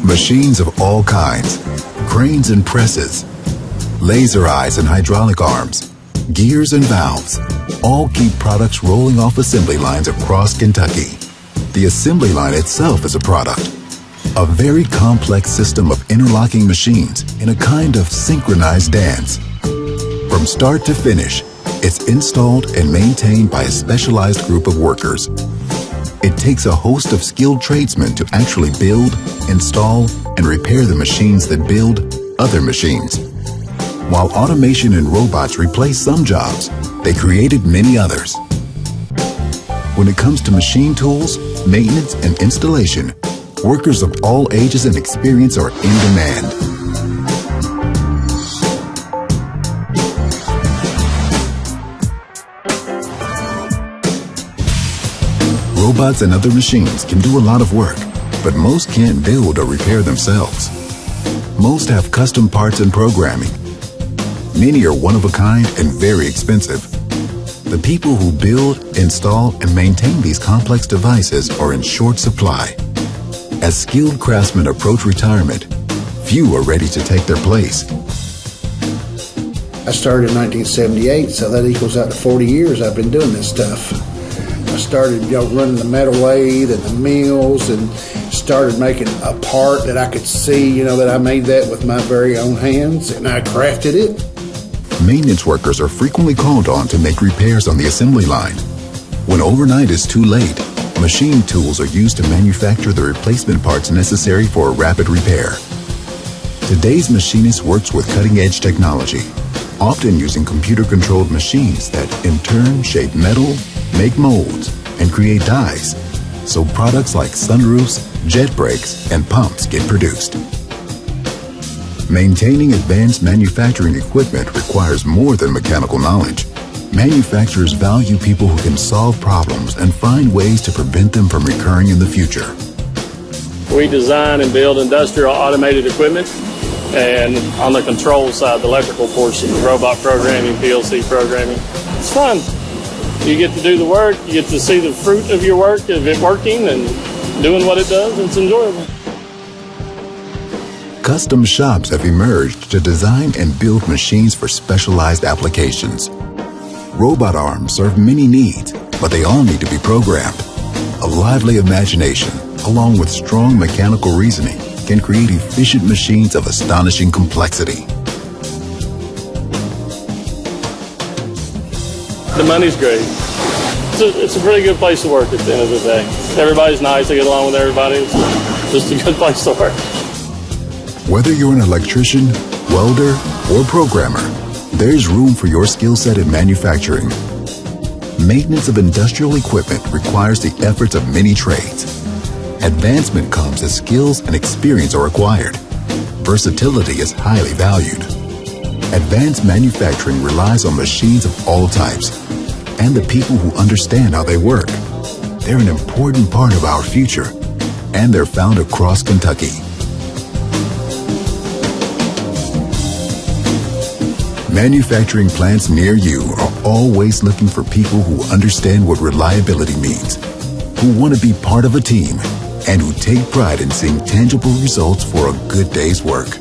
Machines of all kinds, cranes and presses, laser eyes and hydraulic arms, gears and valves, all keep products rolling off assembly lines across Kentucky. The assembly line itself is a product, a very complex system of interlocking machines in a kind of synchronized dance. From start to finish, it's installed and maintained by a specialized group of workers. It takes a host of skilled tradesmen to actually build, install, and repair the machines that build other machines. While automation and robots replace some jobs, they created many others. When it comes to machine tools, maintenance, and installation, workers of all ages and experience are in demand. Robots and other machines can do a lot of work, but most can't build or repair themselves. Most have custom parts and programming. Many are one of a kind and very expensive. The people who build, install, and maintain these complex devices are in short supply. As skilled craftsmen approach retirement, few are ready to take their place. I started in 1978, so that equals out to 40 years I've been doing this stuff. I started running the metal lathe and the mills and started making a part that I could see, that I made that with my very own hands and I crafted it. Maintenance workers are frequently called on to make repairs on the assembly line. When overnight is too late, machine tools are used to manufacture the replacement parts necessary for a rapid repair. Today's machinist works with cutting-edge technology, often using computer-controlled machines that in turn shape metal, make molds, and create dies, so products like sunroofs, jet brakes, and pumps get produced. Maintaining advanced manufacturing equipment requires more than mechanical knowledge. Manufacturers value people who can solve problems and find ways to prevent them from recurring in the future. We design and build industrial automated equipment, and on the control side, the electrical portion, robot programming, PLC programming. It's fun. You get to do the work, you get to see the fruit of your work, of it working and doing what it does, and it's enjoyable. Custom shops have emerged to design and build machines for specialized applications. Robot arms serve many needs, but they all need to be programmed. A lively imagination, along with strong mechanical reasoning, can create efficient machines of astonishing complexity. The money's great. It's a pretty good place to work at the end of the day. Everybody's nice, I get along with everybody. It's just a good place to work. Whether you're an electrician, welder, or programmer, there's room for your skill set in manufacturing. Maintenance of industrial equipment requires the efforts of many trades. Advancement comes as skills and experience are acquired. Versatility is highly valued. Advanced manufacturing relies on machines of all types and the people who understand how they work. They're an important part of our future, and they're found across Kentucky. Manufacturing plants near you are always looking for people who understand what reliability means, who want to be part of a team, and who take pride in seeing tangible results for a good day's work.